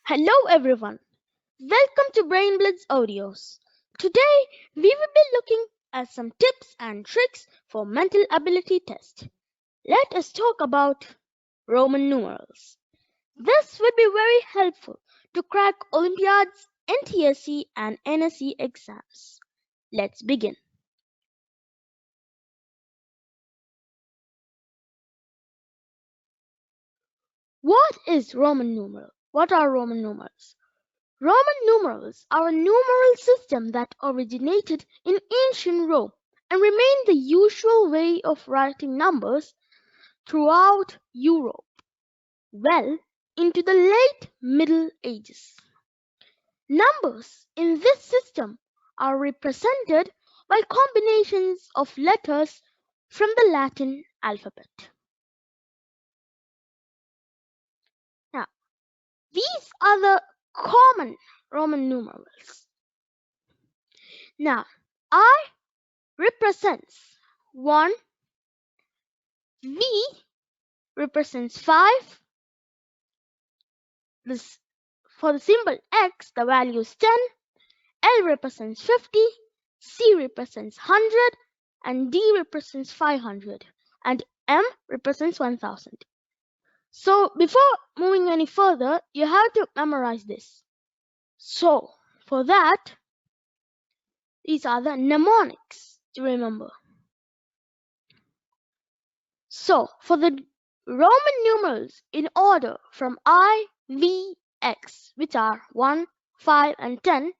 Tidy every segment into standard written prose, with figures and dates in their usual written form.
Hello everyone, welcome to Brain Blitz Audios. Today we will be looking at some tips and tricks for mental ability test. Let us talk about Roman numerals. This will be very helpful to crack Olympiad's NTSE and NSE exams. Let's begin. What is Roman numeral? What are Roman numerals? Roman numerals are a numeral system that originated in ancient Rome and remained the usual way of writing numbers throughout Europe well into the late Middle Ages. Numbers in this system are represented by combinations of letters from the Latin alphabet. Now, these are the common Roman numerals. Now, I represents 1, V represents 5, for the symbol X the value is 10, L represents 50, C represents 100, and D represents 500, and M represents 1000. So before moving any further, you have to memorize this. So for that, these are the mnemonics to remember. So for the Roman numerals in order from I, V, X, which are 1, 5, and 10,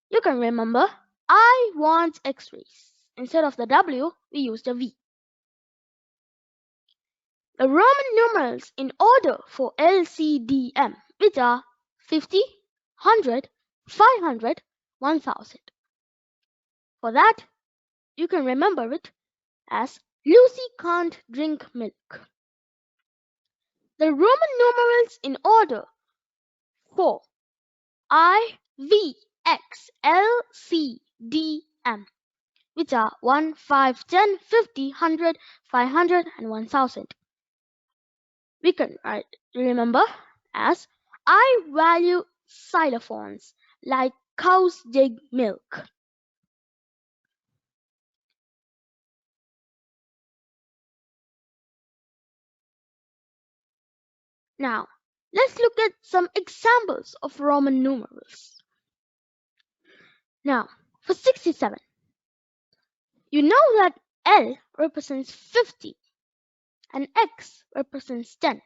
you can remember I want X-rays. Instead of the W, we use the V. The Roman numerals in order for LCDM, which are 50, 100, 500, 1000. For that, you can remember it as Lucy can't drink milk. The Roman numerals in order for I, V, X, L, C, D, M, which are 1, 5, 10, 50, 100, 500, and 1000. We can remember as I value xylophones like cows dig milk. Now, let's look at some examples of Roman numerals. Now, for 67, you know that L represents 50 and X represents 10.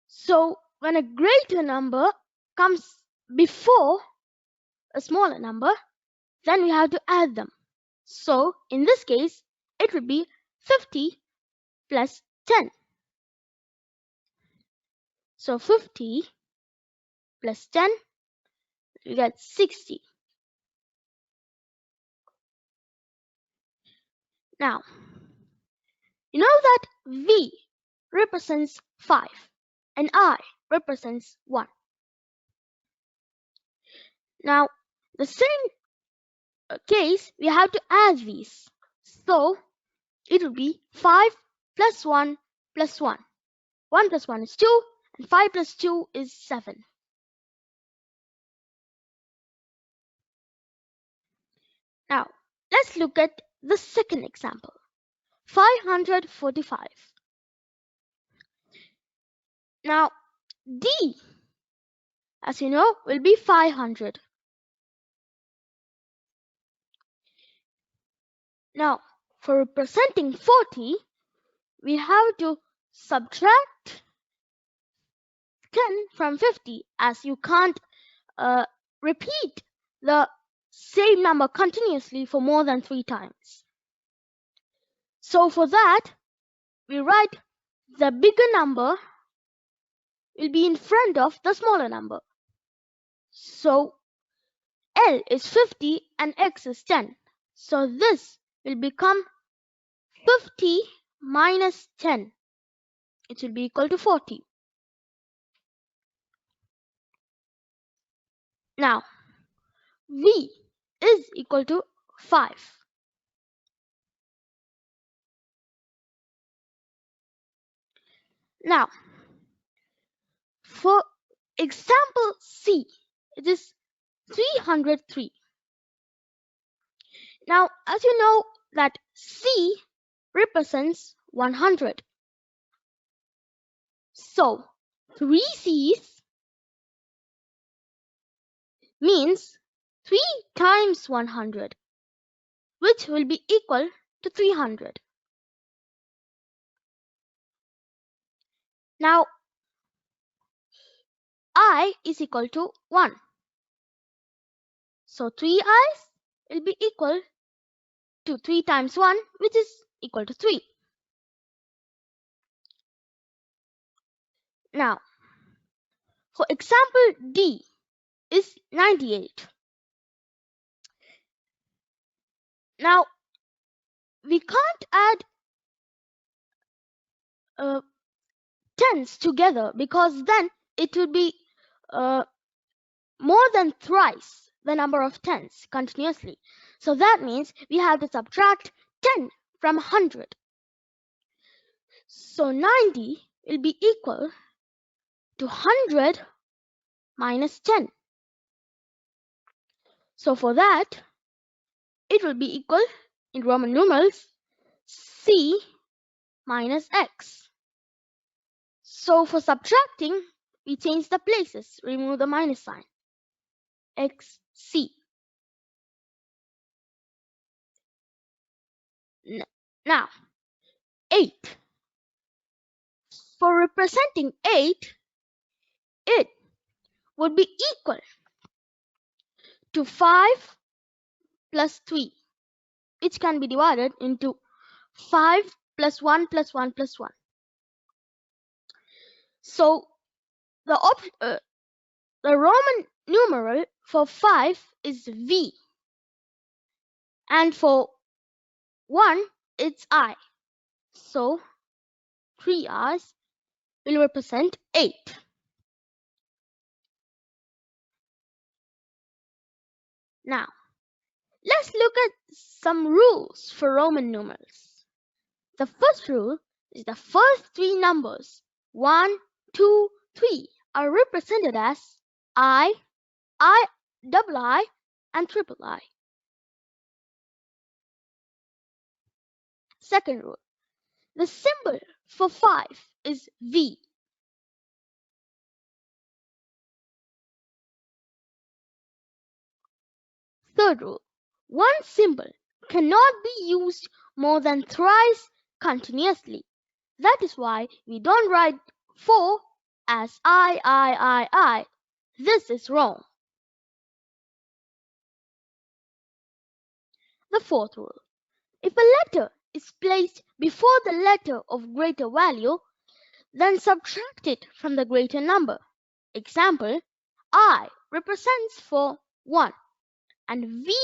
So, when a greater number comes before a smaller number, then we have to add them. So, in this case, it would be 50 plus 10. So 50 plus 10, you get 60. Now, you know that V represents 5 and I represents 1. Now, the same case, we have to add these. So, it will be 5 plus 1 plus 1. 1 plus 1 is 2 and 5 plus 2 is 7. Now, let's look at the second example. 545. Now, D, as you know, will be 500. Now, for representing 40, we have to subtract 10 from 50 as you can't repeat the same number continuously for more than 3 times. So for that, we write the bigger number will be in front of the smaller number. So L is 50 and X is 10. So this will become 50 minus 10. It will be equal to 40. Now, V is equal to 5. Now, for example C, it is 303. Now, as you know that C represents 100. So, 3 C's means 3 times 100, which will be equal to 300. Now, I is equal to 1. So, 3 I's will be equal to 3 times 1, which is equal to 3. Now, for example D is 98. Now, we can't add tens together because then it would be more than thrice the number of tens continuously. So that means we have to subtract 10 from 100. So 90 will be equal to 100 minus 10. So for that, it will be equal in Roman numerals C minus X. So for subtracting, we change the places, remove the minus sign. XC. Now, 8. For representing 8, it would be equal to 5 plus 3, which can be divided into 5 plus 1 plus 1 plus 1. So the Roman numeral for 5 is V, and for 1 it's I. So 3 I's will represent 8. Now, let's look at some rules for Roman numerals. The first rule is the first 3 numbers, 1, 2, 3, are represented as I, double I, and triple I. Second rule, the symbol for 5 is V. Third rule, one symbol cannot be used more than thrice continuously. That is why we don't write 4 as I. This is wrong. The fourth rule, if a letter is placed before the letter of greater value, then subtract it from the greater number. Example, I represents for 1 and V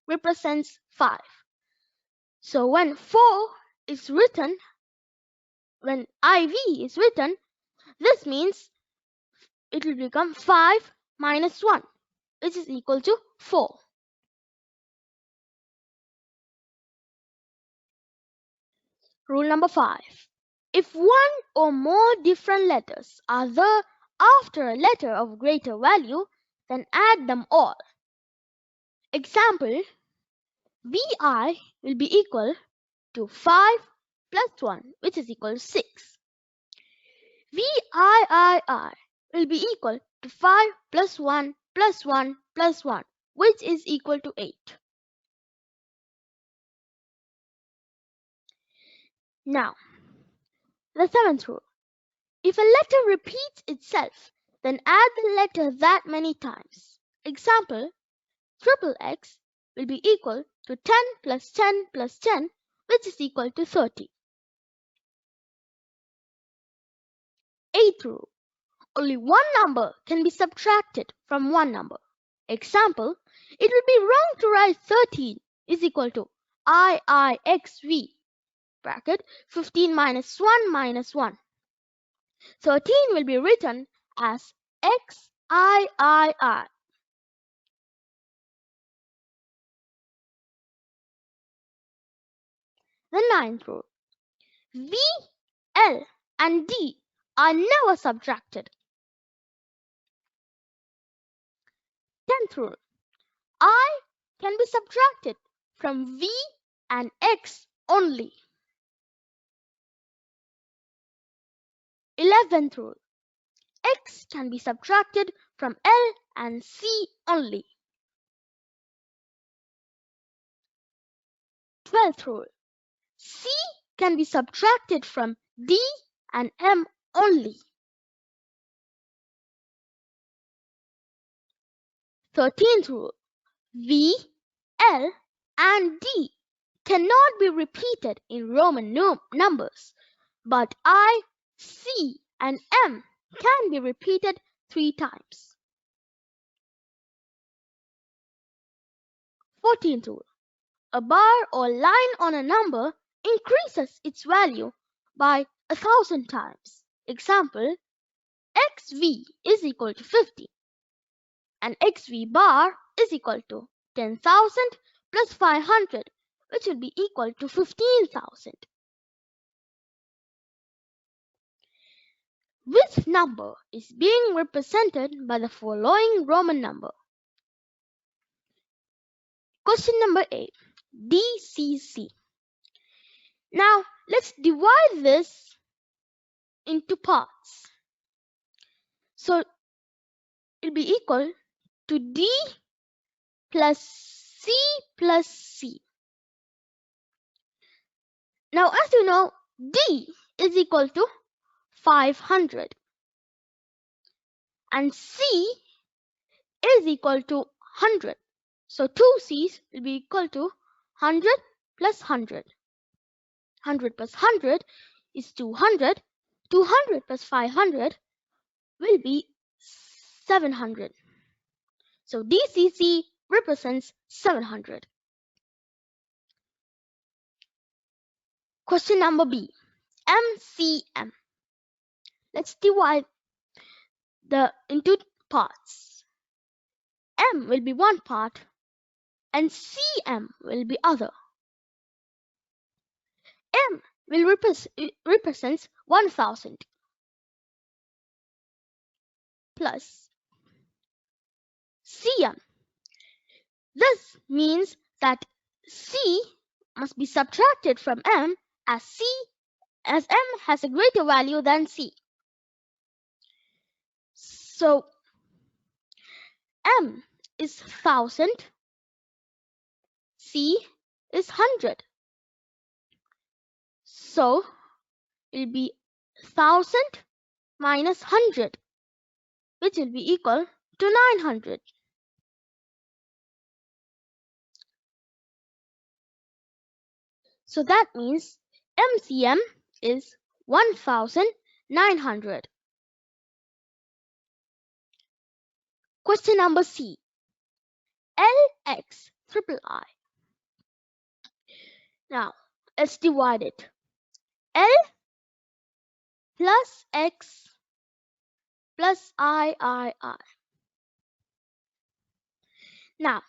represents 5. So when 4 is written, when IV is written, this means it will become 5 minus 1, which is equal to 4. Rule number 5. If one or more different letters are there after a letter of greater value, then add them all. Example, VI will be equal to 5 plus 1, which is equal to 6. VII will be equal to 5 plus 1 plus 1 plus 1, which is equal to 8. Now, the seventh rule. If a letter repeats itself, then add the letter that many times. Example, triple X will be equal to 10 plus 10 plus 10, which is equal to 30. Eighth rule. Only one number can be subtracted from one number. Example, it would be wrong to write 13 is equal to IIXV, bracket 15 minus 1 minus 1. 13 will be written as XIII. The ninth rule. V, L, and D are never subtracted. 10th rule. I can be subtracted from V and X only. 11th rule. X can be subtracted from L and C only. 12th rule. C can be subtracted from D and M only. 13th rule. V, L, and D cannot be repeated in Roman numbers, but I, C, and M can be repeated 3 times. 14th rule. A bar or line on a number increases its value by 1,000 times. Example, XV is equal to 50 and XV bar is equal to 10,000 plus 500, which will be equal to 15,000. Which number is being represented by the following Roman number? Question number 8. DCC. Now let's divide this into parts. So it will be equal to D plus C plus C. Now as you know, D is equal to 500 and C is equal to 100. So 2 C's will be equal to 100 plus 100. 100 plus 100 is 200. 200 plus 500 will be 700. So DCC represents 700. Question number B. MCM. Let's divide into parts. M will be one part and CM will be other. M will represents 1000 plus CM. This means that C must be subtracted from M as M has a greater value than C. So M is 1000, C is 100. So it will be 1000 minus 100, which will be equal to 900. So that means MCM is 1900. Question number C. LX triple I. Now let's divide it. L plus X plus I. Now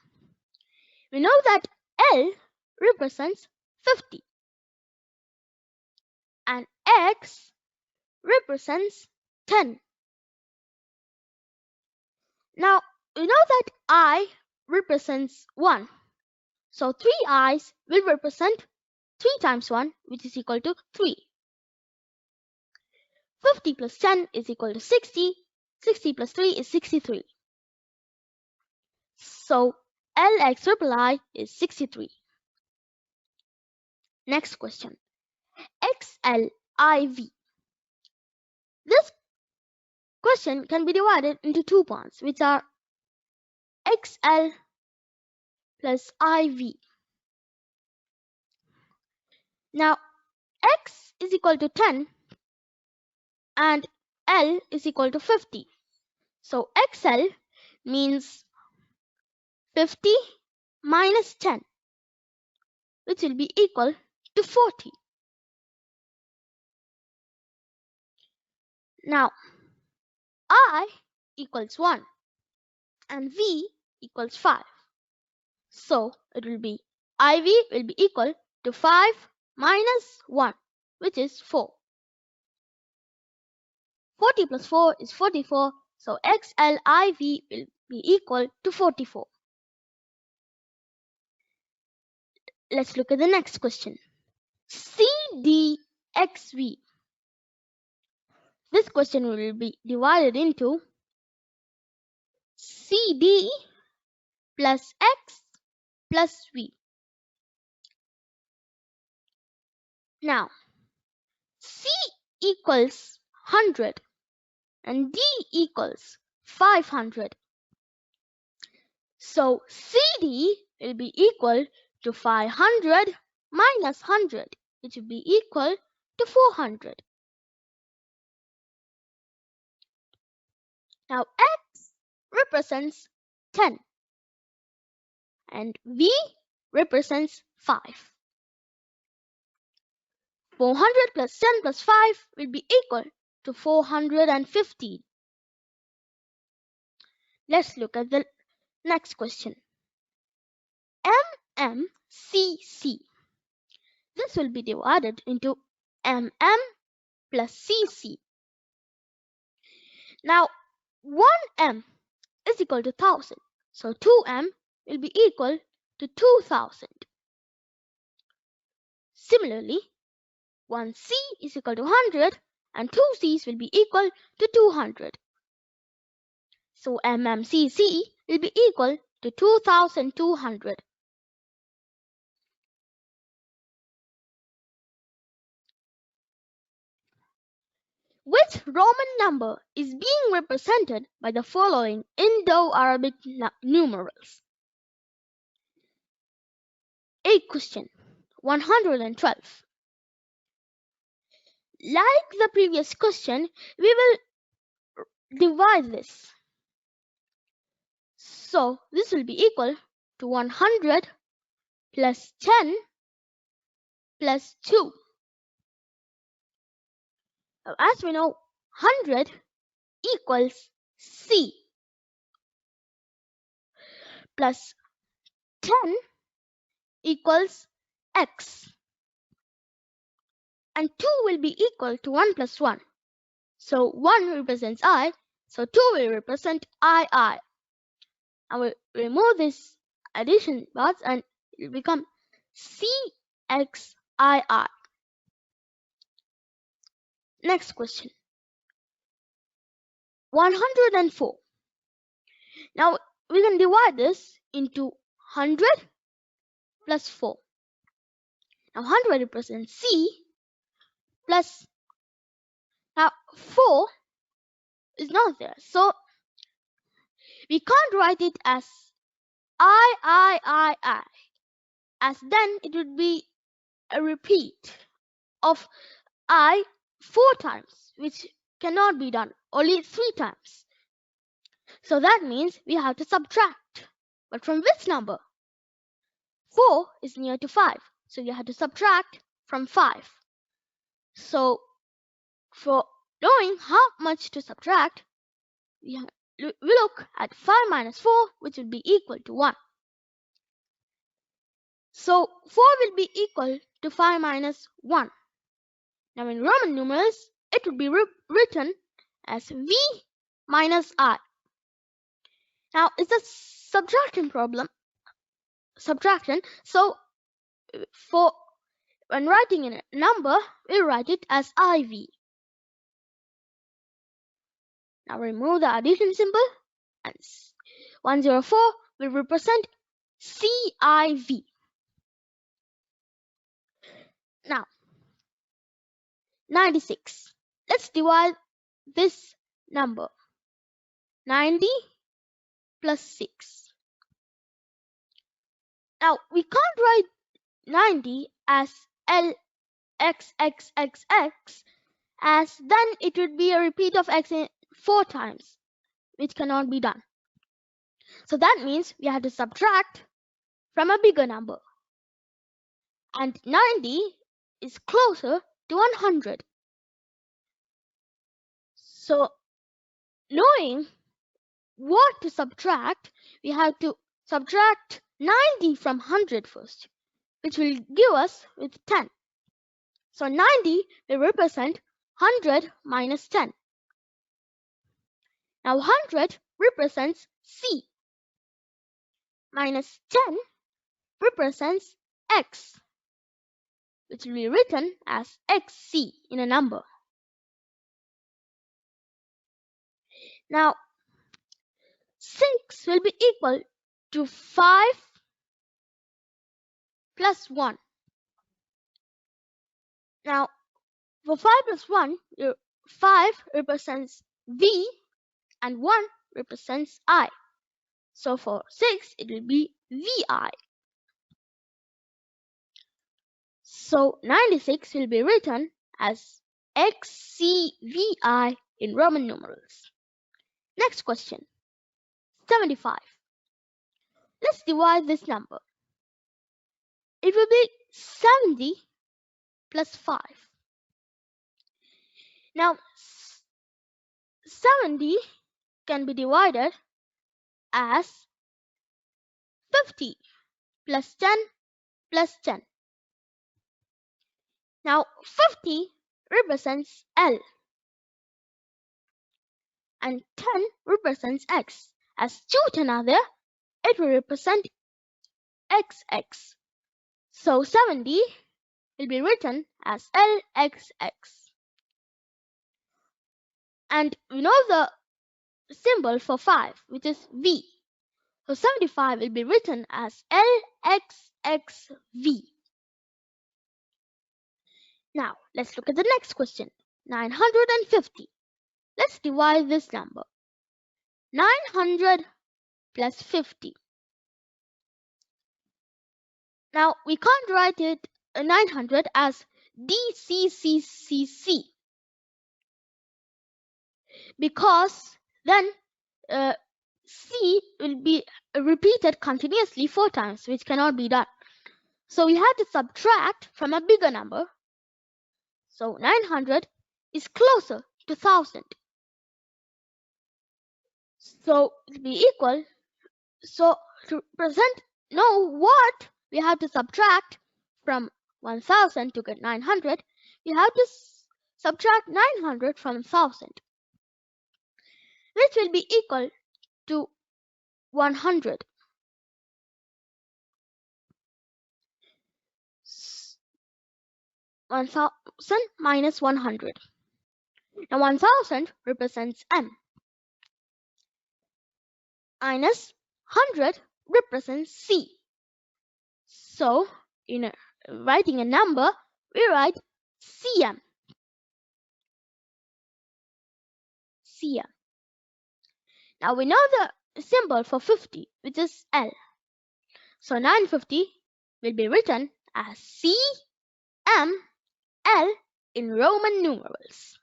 we know that L represents 50 and X represents 10. Now we know that I represents 1. So 3 I's will represent 3 times 1, which is equal to 3. 50 plus 10 is equal to 60. 60 plus 3 is 63. So LX triple I is 63. Next question. XLIV. This question can be divided into 2 parts, which are XL plus IV. Now X is equal to 10 and L is equal to 50. So XL means 50 minus 10, which will be equal to 40. Now I equals 1 and V equals 5. So it will be IV will be equal to 5 minus 1, which is 4. 40 plus 4 is 44. So XLIV will be equal to 44. Let's look at the next question. CDXV. This question will be divided into CD plus X plus V. Now, C equals 100 and D equals 500. So CD will be equal to 500 minus 100, which will be equal to 400. Now X represents 10 and V represents 5. 400 plus 10 plus 5 will be equal to 450. Let's look at the next question. MMCC. This will be divided into MM plus CC. Now 1M is equal to 1000. So 2M will be equal to 2000. Similarly, 1C is equal to 100 and 2 C's will be equal to 200. So MMCC will be equal to 2200. Which Roman number is being represented by the following indo-arabic numerals? A question 112. Like the previous question, we will divide this. So this will be equal to 100 plus 10 plus 2. As we know, 100 equals C plus 10 equals X. And 2 will be equal to 1 plus 1. So 1 represents I, so 2 will represent II. I will remove this addition parts and it will become CXII. Next question. 104. Now we can divide this into 100 plus 4. Now 100 represents C plus, now 4 is not there, so we can't write it as I, as then it would be a repeat of I 4 times, which cannot be done, only 3 times. So that means we have to subtract. But from which number? 4 is near to 5, so we have to subtract from 5. So for knowing how much to subtract, we look at 5 minus 4, which will be equal to 1. So 4 will be equal to 5 minus 1. Now in Roman numerals, it would be written as V minus I. Now it's a subtraction problem. So for when writing in a number, we write it as IV. Now remove the addition symbol and 104 will represent CIV. Now 96. Let's divide this number. 90 plus 6. Now we can't write 90 as LXXXX, as then it would be a repeat of X 4 times, which cannot be done. So that means we have to subtract from a bigger number. And 90 is closer to 100. So knowing what to subtract, we have to subtract 90 from 100 first, which will give us with 10. So 90 will represent 100 minus 10. Now 100 represents C. Minus 10 represents X, which will be written as XC in a number. Now, 6 will be equal to 5 plus 1. Now, for 5 plus 1, 5 represents V and 1 represents I. So for 6, it will be VI. So 96 will be written as XCVI in Roman numerals. Next question, 75. Let's divide this number. It will be 70 plus 5. Now, 70 can be divided as 50 plus 10 plus 10. Now, 50 represents L and 10 represents X. As 2 10 are there, it will represent XX. So 70 will be written as LXX. And we know the symbol for 5, which is V. So 75 will be written as LXXV. Now, let's look at the next question, 950. Let's divide this number. 900 plus 50. Now, we can't write it 900 as DCCCC because then C will be repeated continuously 4 times, which cannot be done. So we have to subtract from a bigger number. So 900 is closer to 1000. So it will be equal. So to know what we have to subtract from 1000 to get 900, we have to subtract 900 from 1000, which will be equal to 100. 1000 minus 100. Now 1000 represents M. Minus 100 represents C. So in writing a number, we write CM. CM. Now we know the symbol for 50, which is L. So 950 will be written as CML in Roman numerals.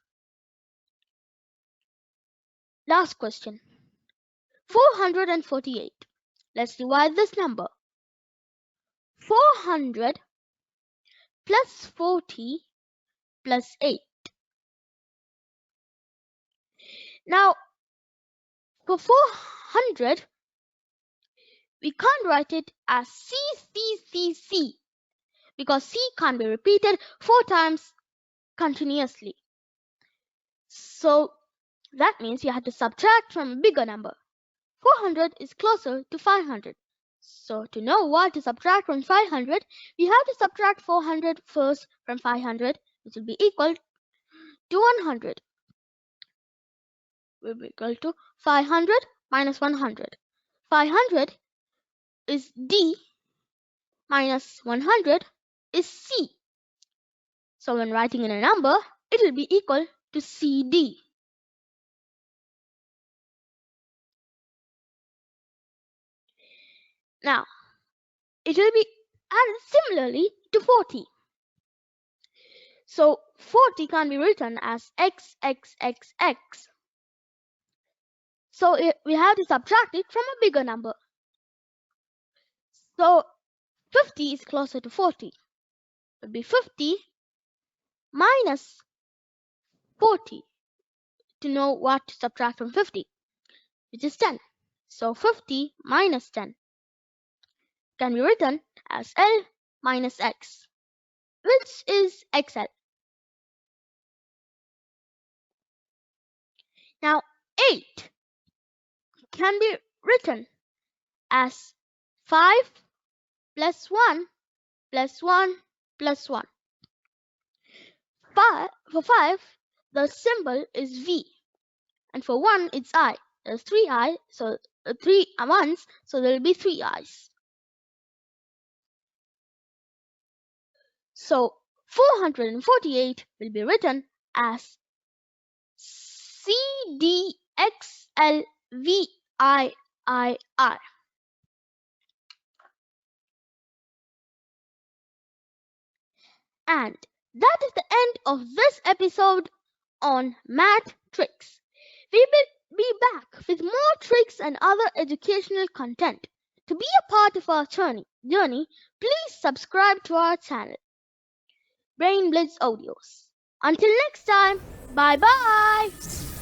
Last question, 448. Let's divide this number. 400 plus 40 plus 8. Now, for 400, we can't write it as CCCC because C can't be repeated 4 times continuously. So that means you have to subtract from a bigger number. 400 is closer to 500. So to know what to subtract from 500, we have to subtract 400 first from 500, which will be equal to 100. Will be equal to 500 minus 100. 500 is D minus 100 is C. So when writing in a number, it will be equal to CD. Now, it will be added similarly to 40. So 40 can be written as XXXX. So we have to subtract it from a bigger number. So 50 is closer to 40. It will be 50 minus 40 to know what to subtract from 50, which is 10. So 50 minus 10 can be written as L minus X, which is XL. Now 8 can be written as 5 plus 1 plus 1 plus 1. For 5, the symbol is V, and for 1, it's I. There's 3 I, so 3 ones, so there will be 3 I's. So 448 will be written as CDXLVIII. And that is the end of this episode on math tricks. We will be back with more tricks and other educational content. To be a part of our journey, please subscribe to our channel, Brain Blitz Audios. Until next time, bye bye.